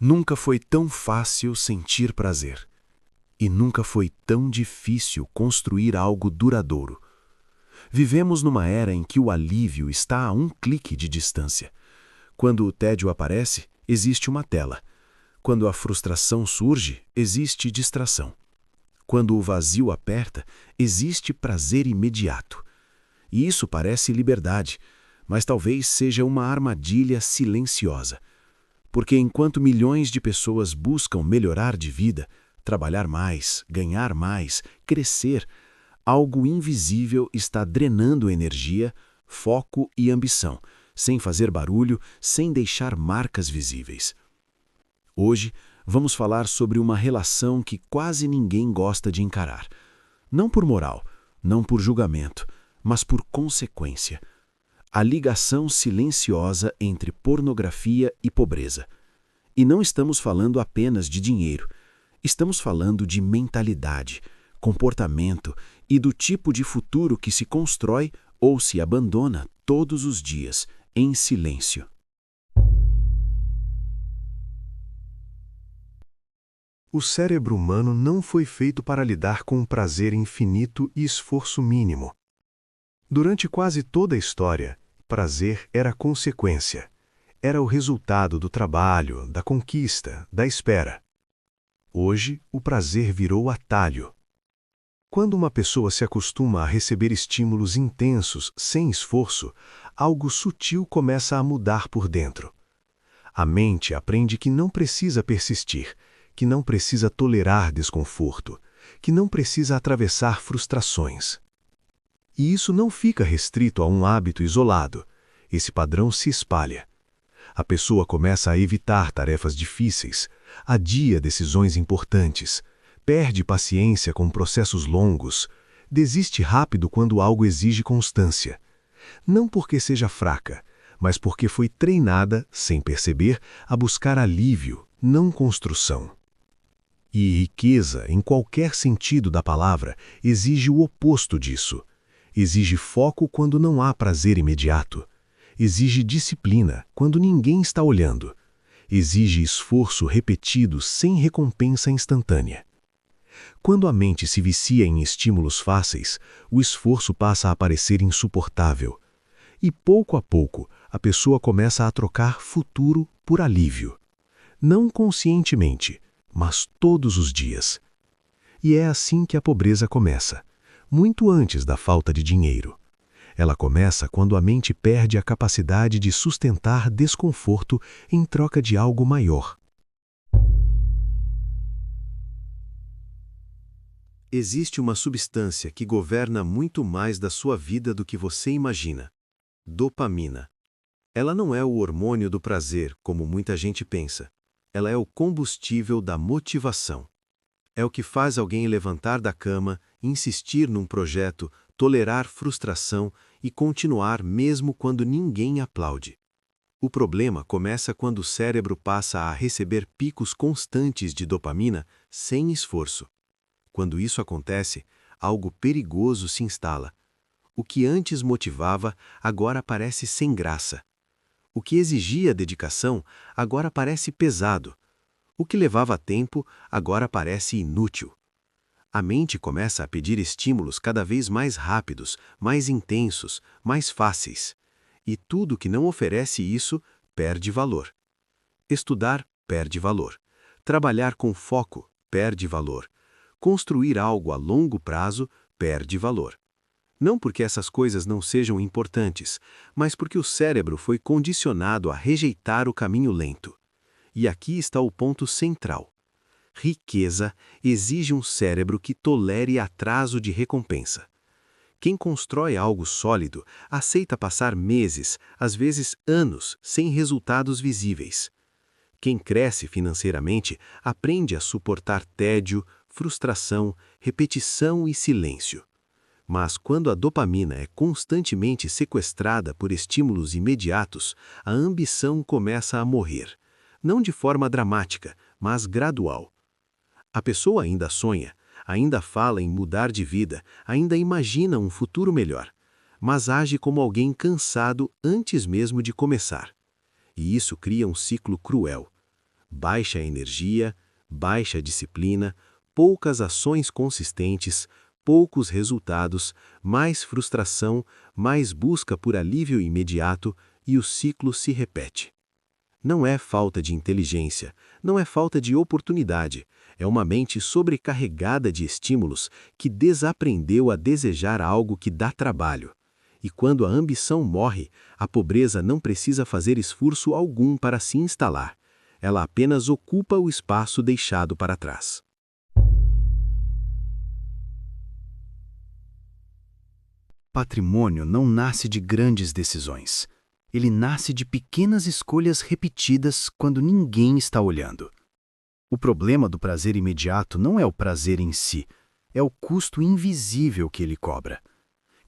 Nunca foi tão fácil sentir prazer. E nunca foi tão difícil construir algo duradouro. Vivemos numa era em que o alívio está a um clique de distância. Quando o tédio aparece, existe uma tela. Quando a frustração surge, existe distração. Quando o vazio aperta, existe prazer imediato. E isso parece liberdade, mas talvez seja uma armadilha silenciosa. Porque enquanto milhões de pessoas buscam melhorar de vida, trabalhar mais, ganhar mais, crescer, algo invisível está drenando energia, foco e ambição, sem fazer barulho, sem deixar marcas visíveis. Hoje, vamos falar sobre uma relação que quase ninguém gosta de encarar. Não por moral, não por julgamento, mas por consequência. A ligação silenciosa entre pornografia e pobreza. E não estamos falando apenas de dinheiro. Estamos falando de mentalidade, comportamento e do tipo de futuro que se constrói ou se abandona todos os dias, em silêncio. O cérebro humano não foi feito para lidar com um prazer infinito e esforço mínimo. Durante quase toda a história, prazer era consequência. Era o resultado do trabalho, da conquista, da espera. Hoje, o prazer virou atalho. Quando uma pessoa se acostuma a receber estímulos intensos, sem esforço, algo sutil começa a mudar por dentro. A mente aprende que não precisa persistir, que não precisa tolerar desconforto, que não precisa atravessar frustrações. E isso não fica restrito a um hábito isolado. Esse padrão se espalha. A pessoa começa a evitar tarefas difíceis, adia decisões importantes, perde paciência com processos longos, desiste rápido quando algo exige constância. Não porque seja fraca, mas porque foi treinada, sem perceber, a buscar alívio, não construção. E riqueza, em qualquer sentido da palavra, exige o oposto disso. Exige foco quando não há prazer imediato. Exige disciplina quando ninguém está olhando. Exige esforço repetido sem recompensa instantânea. Quando a mente se vicia em estímulos fáceis, o esforço passa a parecer insuportável. E pouco a pouco, a pessoa começa a trocar futuro por alívio. Não conscientemente, mas todos os dias. E é assim que a pobreza começa, muito antes da falta de dinheiro. Ela começa quando a mente perde a capacidade de sustentar desconforto em troca de algo maior. Existe uma substância que governa muito mais da sua vida do que você imagina. Dopamina. Ela não é o hormônio do prazer, como muita gente pensa. Ela é o combustível da motivação. É o que faz alguém levantar da cama, insistir num projeto, tolerar frustração e continuar mesmo quando ninguém aplaude. O problema começa quando o cérebro passa a receber picos constantes de dopamina sem esforço. Quando isso acontece, algo perigoso se instala. O que antes motivava, agora parece sem graça. O que exigia dedicação, agora parece pesado. O que levava tempo, agora parece inútil. A mente começa a pedir estímulos cada vez mais rápidos, mais intensos, mais fáceis. E tudo que não oferece isso perde valor. Estudar perde valor. Trabalhar com foco perde valor. Construir algo a longo prazo perde valor. Não porque essas coisas não sejam importantes, mas porque o cérebro foi condicionado a rejeitar o caminho lento. E aqui está o ponto central. Riqueza exige um cérebro que tolere atraso de recompensa. Quem constrói algo sólido aceita passar meses, às vezes anos, sem resultados visíveis. Quem cresce financeiramente aprende a suportar tédio, frustração, repetição e silêncio. Mas quando a dopamina é constantemente sequestrada por estímulos imediatos, a ambição começa a morrer. Não de forma dramática, mas gradual. A pessoa ainda sonha, ainda fala em mudar de vida, ainda imagina um futuro melhor, mas age como alguém cansado antes mesmo de começar. E isso cria um ciclo cruel. baixa energia, baixa disciplina, poucas ações consistentes, poucos resultados, mais frustração, mais busca por alívio imediato e o ciclo se repete. Não é falta de inteligência, não é falta de oportunidade, é uma mente sobrecarregada de estímulos que desaprendeu a desejar algo que dá trabalho. E quando a ambição morre, a pobreza não precisa fazer esforço algum para se instalar. Ela apenas ocupa o espaço deixado para trás. Patrimônio não nasce de grandes decisões. Ele nasce de pequenas escolhas repetidas quando ninguém está olhando. O problema do prazer imediato não é o prazer em si, é o custo invisível que ele cobra.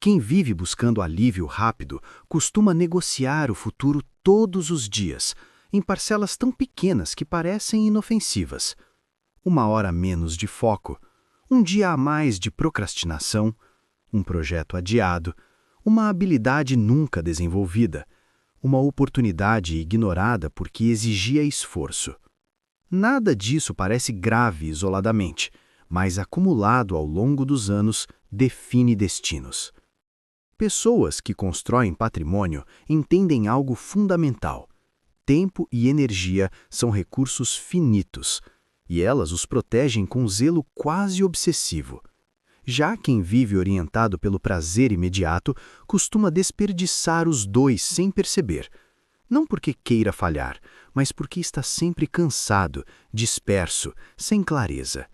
Quem vive buscando alívio rápido costuma negociar o futuro todos os dias, em parcelas tão pequenas que parecem inofensivas. 1 hora menos de foco, um dia a mais de procrastinação, um projeto adiado, uma habilidade nunca desenvolvida, uma oportunidade ignorada porque exigia esforço. Nada disso parece grave isoladamente, mas acumulado ao longo dos anos define destinos. Pessoas que constroem patrimônio entendem algo fundamental. Tempo e energia são recursos finitos, e elas os protegem com zelo quase obsessivo. Já quem vive orientado pelo prazer imediato costuma desperdiçar os dois sem perceber. Não porque queira falhar, mas porque está sempre cansado, disperso, sem clareza.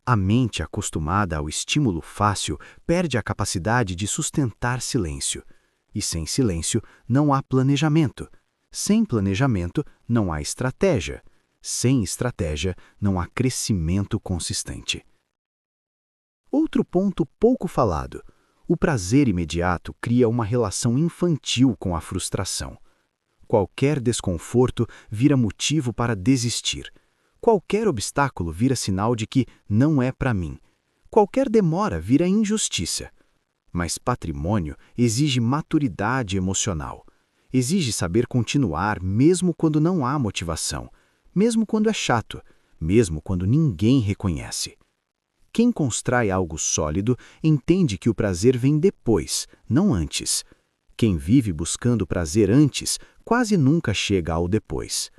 A mente acostumada ao estímulo fácil perde a capacidade de sustentar silêncio. E sem silêncio não há planejamento. Sem planejamento não há estratégia. Sem estratégia não há crescimento consistente. Outro ponto pouco falado. O prazer imediato cria uma relação infantil com a frustração. Qualquer desconforto vira motivo para desistir. Qualquer obstáculo vira sinal de que não é para mim. Qualquer demora vira injustiça. Mas patrimônio exige maturidade emocional. Exige saber continuar mesmo quando não há motivação, mesmo quando é chato, mesmo quando ninguém reconhece. Quem constrói algo sólido entende que o prazer vem depois, não antes. Quem vive buscando prazer antes quase nunca chega ao depois.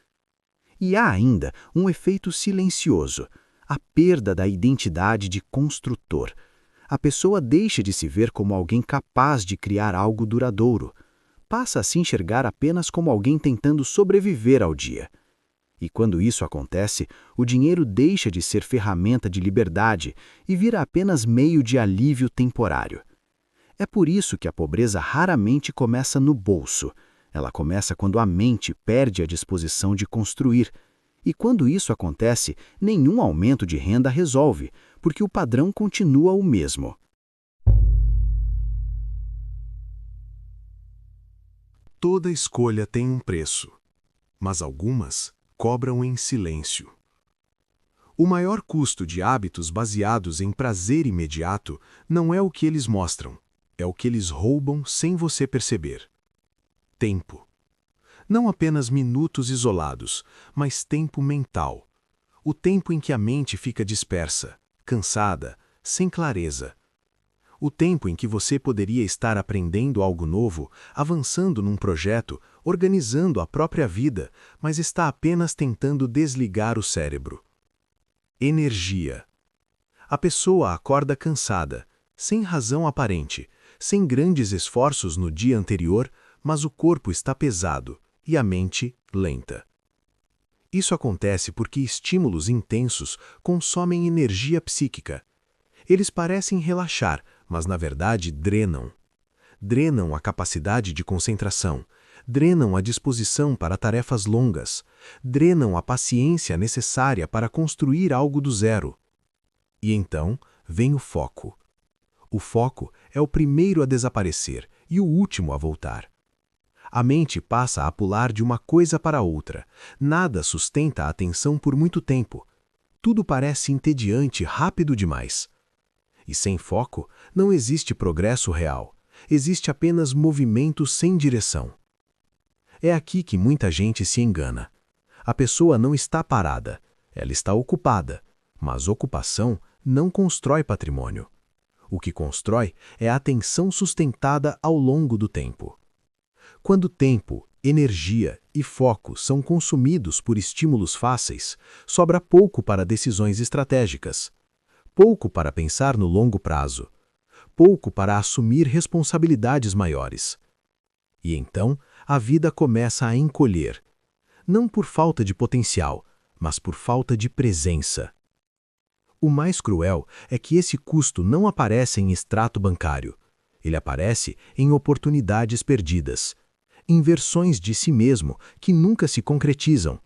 E há ainda um efeito silencioso, a perda da identidade de construtor. A pessoa deixa de se ver como alguém capaz de criar algo duradouro. Passa a se enxergar apenas como alguém tentando sobreviver ao dia. E quando isso acontece, o dinheiro deixa de ser ferramenta de liberdade e vira apenas meio de alívio temporário. É por isso que a pobreza raramente começa no bolso. Ela começa quando a mente perde a disposição de construir. E quando isso acontece, nenhum aumento de renda resolve, porque o padrão continua o mesmo. Toda escolha tem um preço, mas algumas cobram em silêncio. O maior custo de hábitos baseados em prazer imediato não é o que eles mostram, é o que eles roubam sem você perceber. Tempo. Não apenas minutos isolados, mas tempo mental. O tempo em que a mente fica dispersa, cansada, sem clareza. O tempo em que você poderia estar aprendendo algo novo, avançando num projeto, organizando a própria vida, mas está apenas tentando desligar o cérebro. Energia. A pessoa acorda cansada, sem razão aparente, sem grandes esforços no dia anterior, mas o corpo está pesado e a mente lenta. Isso acontece porque estímulos intensos consomem energia psíquica. Eles parecem relaxar, mas na verdade drenam. Drenam a capacidade de concentração, drenam a disposição para tarefas longas, drenam a paciência necessária para construir algo do zero. E então vem o foco. O foco é o primeiro a desaparecer e o último a voltar. A mente passa a pular de uma coisa para outra. Nada sustenta a atenção por muito tempo. Tudo parece entediante rápido demais. E sem foco, não existe progresso real. Existe apenas movimento sem direção. É aqui que muita gente se engana. A pessoa não está parada, ela está ocupada, mas ocupação não constrói patrimônio. O que constrói é a atenção sustentada ao longo do tempo. Quando tempo, energia e foco são consumidos por estímulos fáceis, sobra pouco para decisões estratégicas, pouco para pensar no longo prazo, pouco para assumir responsabilidades maiores. E então, a vida começa a encolher, não por falta de potencial, mas por falta de presença. O mais cruel é que esse custo não aparece em extrato bancário. Ele aparece em oportunidades perdidas, em versões de si mesmo que nunca se concretizam,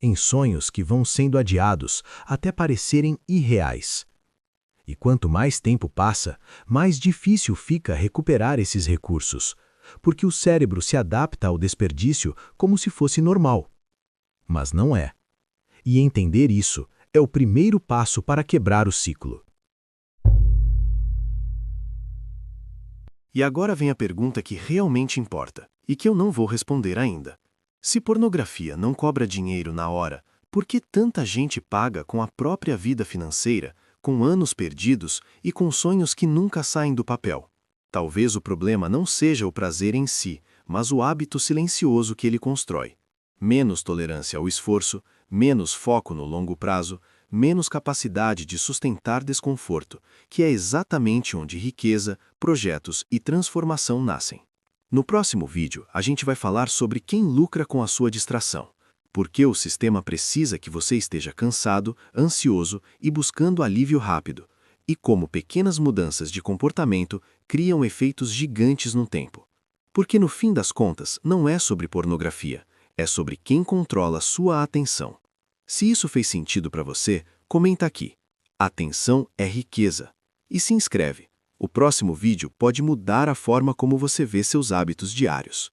em sonhos que vão sendo adiados até parecerem irreais. E quanto mais tempo passa, mais difícil fica recuperar esses recursos, porque o cérebro se adapta ao desperdício como se fosse normal. Mas não é. E entender isso é o primeiro passo para quebrar o ciclo. E agora vem a pergunta que realmente importa, e que eu não vou responder ainda. Se pornografia não cobra dinheiro na hora, por que tanta gente paga com a própria vida financeira, com anos perdidos e com sonhos que nunca saem do papel? Talvez o problema não seja o prazer em si, mas o hábito silencioso que ele constrói. Menos tolerância ao esforço, menos foco no longo prazo, menos capacidade de sustentar desconforto, que é exatamente onde riqueza, projetos e transformação nascem. No próximo vídeo, a gente vai falar sobre quem lucra com a sua distração, por que o sistema precisa que você esteja cansado, ansioso e buscando alívio rápido, e como pequenas mudanças de comportamento criam efeitos gigantes no tempo. Porque no fim das contas, não é sobre pornografia, é sobre quem controla sua atenção. Se isso fez sentido para você, comenta aqui. Atenção é riqueza. E se inscreve. O próximo vídeo pode mudar a forma como você vê seus hábitos diários.